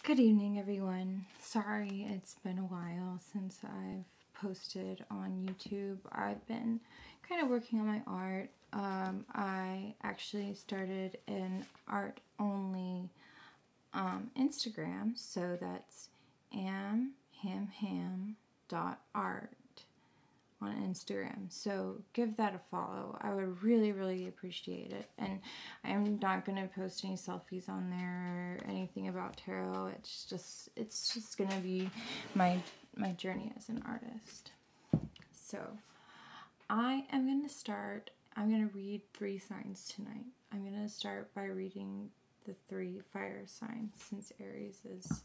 Good evening, everyone. Sorry it's been a while since I've posted on YouTube. I've been kind of working on my art. I actually started an art-only Instagram, so that's amhamham.art on Instagram. So give that a follow. I would really appreciate it. And I'm not going to post any selfies on there or anything about tarot. It's just going to be my journey as an artist. So I am going to start. I'm going to read 3 signs tonight. I'm going to start by reading the 3 fire signs, since Aries is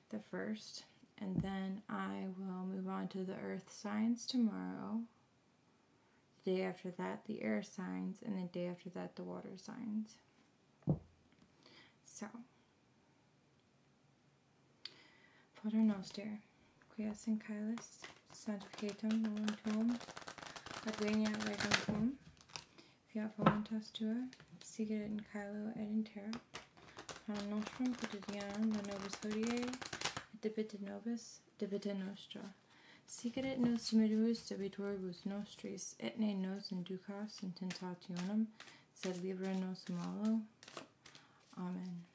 the first. And then I will move on to the earth signs tomorrow. The day after that, the air signs. And the day after that, the water signs. So, Pater Noster, quias in caelis, sanctificatum nomen tuum, adveniat regum tuum, fiat voluntas tua, sicut in caelo et in terra, panem nostrum quotidianum da nobis hodie, debita nobis, debita nostra. Sicut et nos diminuus debitoribus nostris, et ne nos inducas in tentationem, sed libera nos malo. Amen.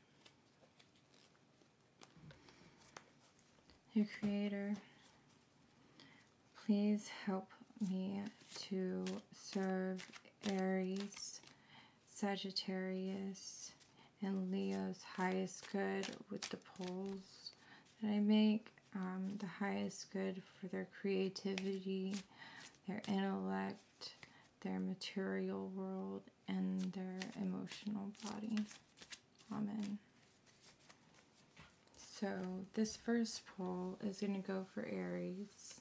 Dear Creator, please help me to serve Aries, Sagittarius, and Leo's highest good with the poles that I make, the highest good for their creativity, their intellect, their material world, and their emotional body. Amen. So this first pole is going to go for Aries.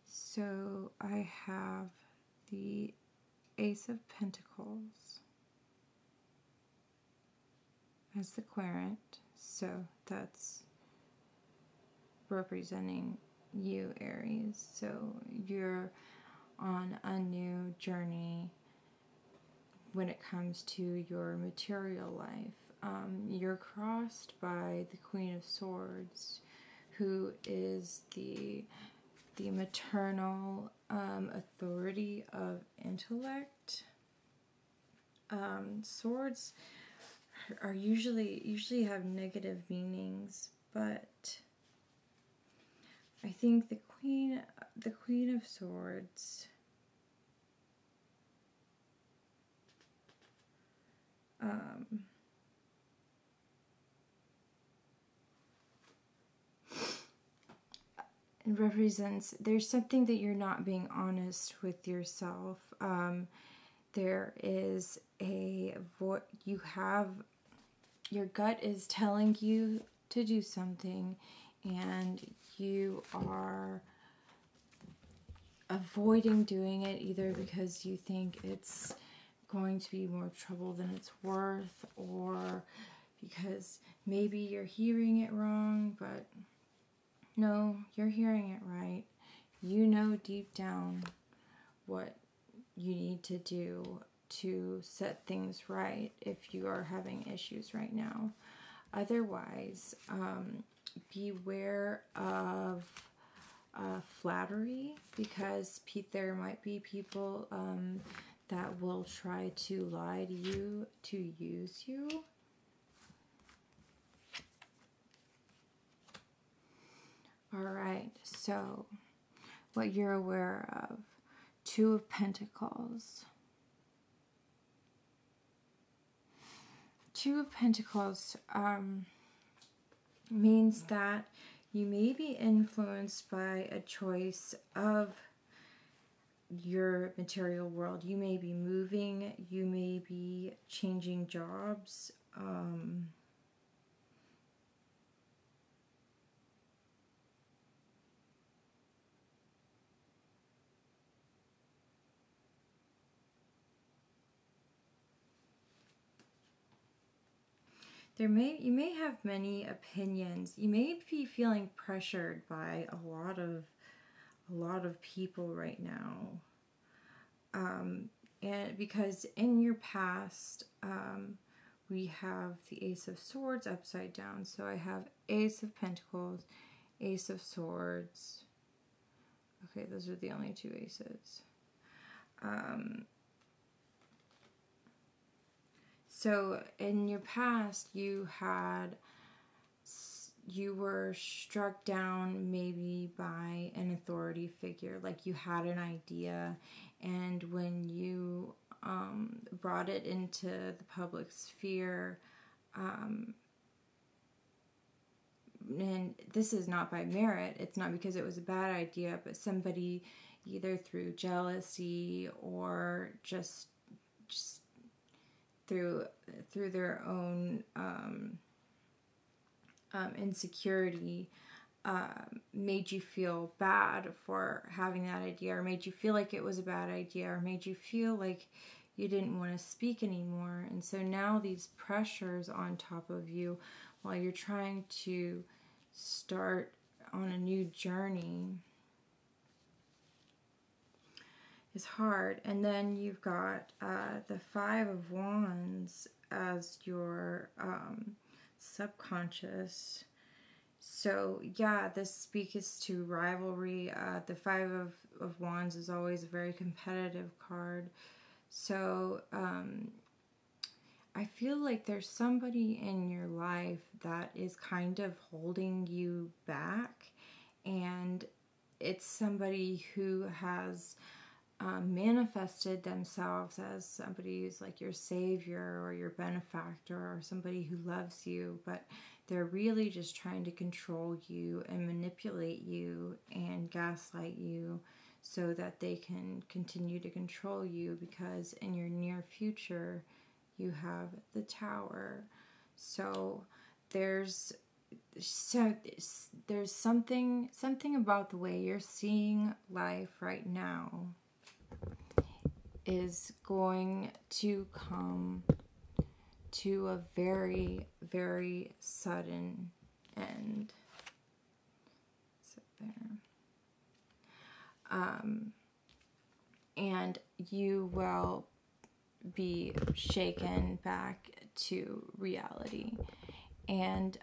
So I have the Ace of Pentacles as the querent, so that's representing you, Aries. So you're on a new journey when it comes to your material life. You're crossed by the Queen of Swords, who is the maternal authority of intellect. Swords are usually have negative meanings, but I think the Queen of Swords it represents there's something that you're not being honest with yourself. There is your gut is telling you to do something, and you are avoiding doing it either because you think it's going to be more trouble than it's worth, or because maybe you're hearing it wrong, but no, you're hearing it right. You know deep down what you need to do to set things right if you are having issues right now. Otherwise, beware of flattery, because there might be people that will try to lie to you, to use you. Alright, so what you're aware of. 2 of Pentacles. 2 of Pentacles means that you may be influenced by a choice of your material world. You may be moving, you may be changing jobs. You may have many opinions. You may be feeling pressured by a lot of people right now. And because in your past, we have the Ace of Swords upside down. So I have Ace of Pentacles, Ace of Swords. Okay, those are the only two aces. So in your past, you were struck down maybe by an authority figure, like you had an idea, and when you brought it into the public sphere, and this is not by merit, it's not because it was a bad idea, but somebody either through jealousy or just through their own insecurity made you feel bad for having that idea, or made you feel like it was a bad idea, or made you feel like you didn't want to speak anymore. And so now these pressures on top of you while you're trying to start on a new journey is hard. And then you've got the Five of Wands as your subconscious. So yeah, this speaks to rivalry. The Five of Wands is always a very competitive card. So I feel like there's somebody in your life that is kind of holding you back, and it's somebody who has manifested themselves as somebody who's like your savior or your benefactor or somebody who loves you, but they're really just trying to control you and manipulate you and gaslight you so that they can continue to control you, because in your near future you have the Tower. So there's something about the way you're seeing life right now is going to come to a very, very sudden end. Sit there. And you will be shaken back to reality. And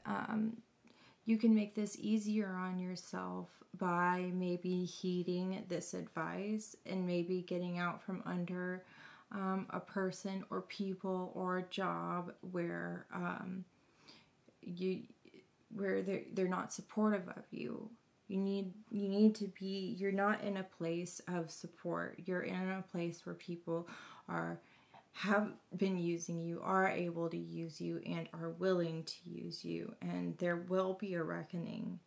you can make this easier on yourself by maybe heeding this advice and maybe getting out from under a person or people or a job where they're not supportive of you. You need to be, you're not in a place of support. You're in a place where people have been using you, are able to use you, and are willing to use you. And there will be a reckoning,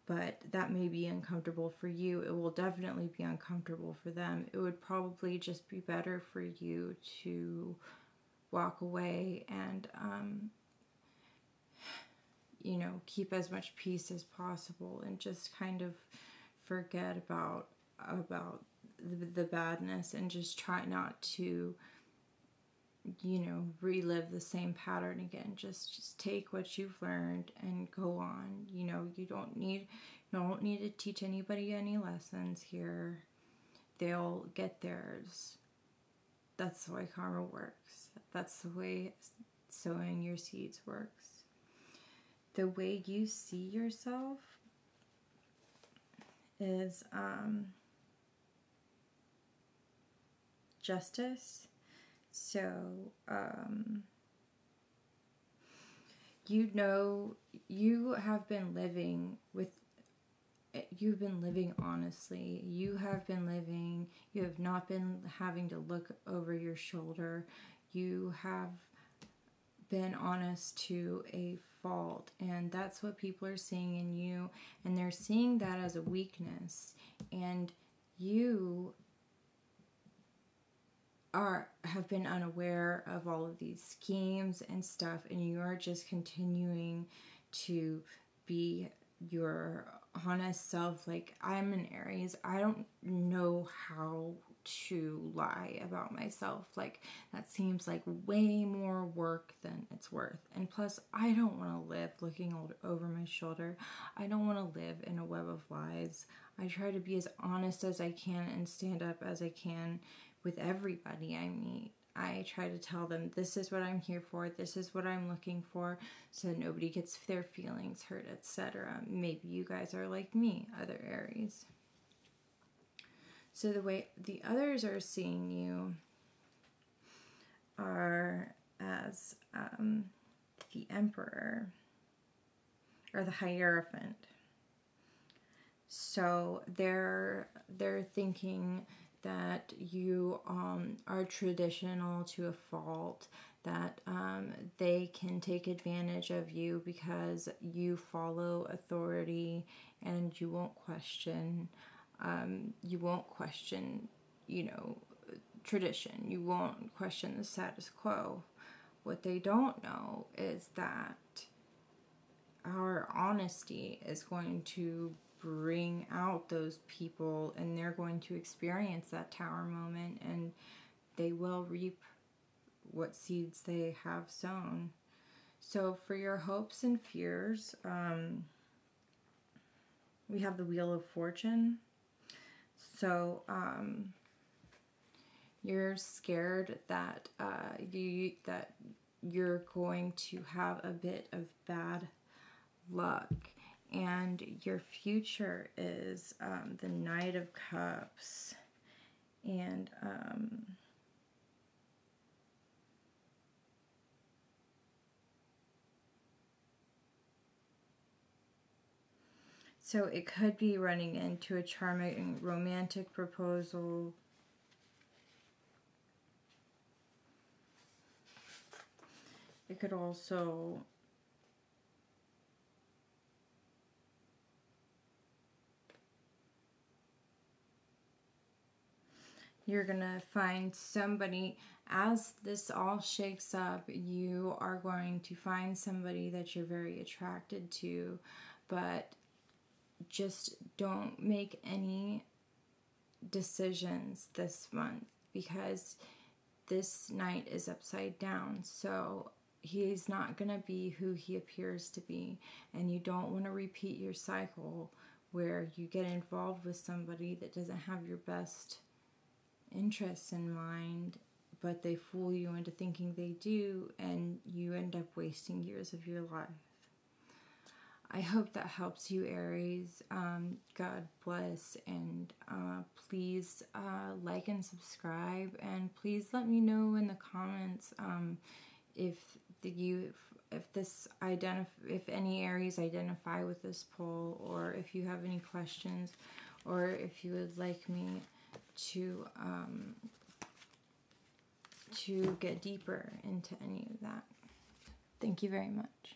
but that may be uncomfortable for you. It will definitely be uncomfortable for them. It would probably just be better for you to walk away and, keep as much peace as possible and just kind of forget about the badness and just try not to, relive the same pattern again. Just take what you've learned and go on. You don't need to teach anybody any lessons here. They'll get theirs. That's the way karma works. That's the way sowing your seeds works. The way you see yourself is justice. So, you have been living you've been living honestly. You have not been having to look over your shoulder. You have been honest to a fault, and that's what people are seeing in you, and they're seeing that as a weakness, and you have been unaware of all of these schemes and stuff, and you are just continuing to be your honest self. Like, I'm an Aries. I don't know how to lie about myself. Like, that seems like way more work than it's worth. And plus, I don't want to live looking over my shoulder. I don't want to live in a web of lies. I try to be as honest as I can and stand up as I can with everybody I meet. I try to tell them, this is what I'm here for, this is what I'm looking for, so nobody gets their feelings hurt, etc. Maybe you guys are like me, other Aries. So the way the others are seeing you are as the Emperor, or the Hierophant. So they're thinking that you are traditional to a fault, that they can take advantage of you because you follow authority and you won't question, you know, tradition. You won't question the status quo. What they don't know is that our honesty is going to bring out those people, and they're going to experience that Tower moment, and they will reap what seeds they have sown. So for your hopes and fears, we have the Wheel of Fortune. So you're scared that you're going to have a bit of bad luck, and your future is the Knight of Cups, and so it could be running into a charming romantic proposal. It could also you're gonna find somebody, as this all shakes up, you are going to find somebody that you're very attracted to, but just don't make any decisions this month because this Knight is upside down. So he's not going to be who he appears to be, and you don't want to repeat your cycle where you get involved with somebody that doesn't have your best interests in mind, but they fool you into thinking they do, and you end up wasting years of your life. I hope that helps you, Aries. God bless, and please like and subscribe, and please let me know in the comments if any Aries identify with this poll, or if you have any questions, or if you would like me to get deeper into any of that. Thank you very much.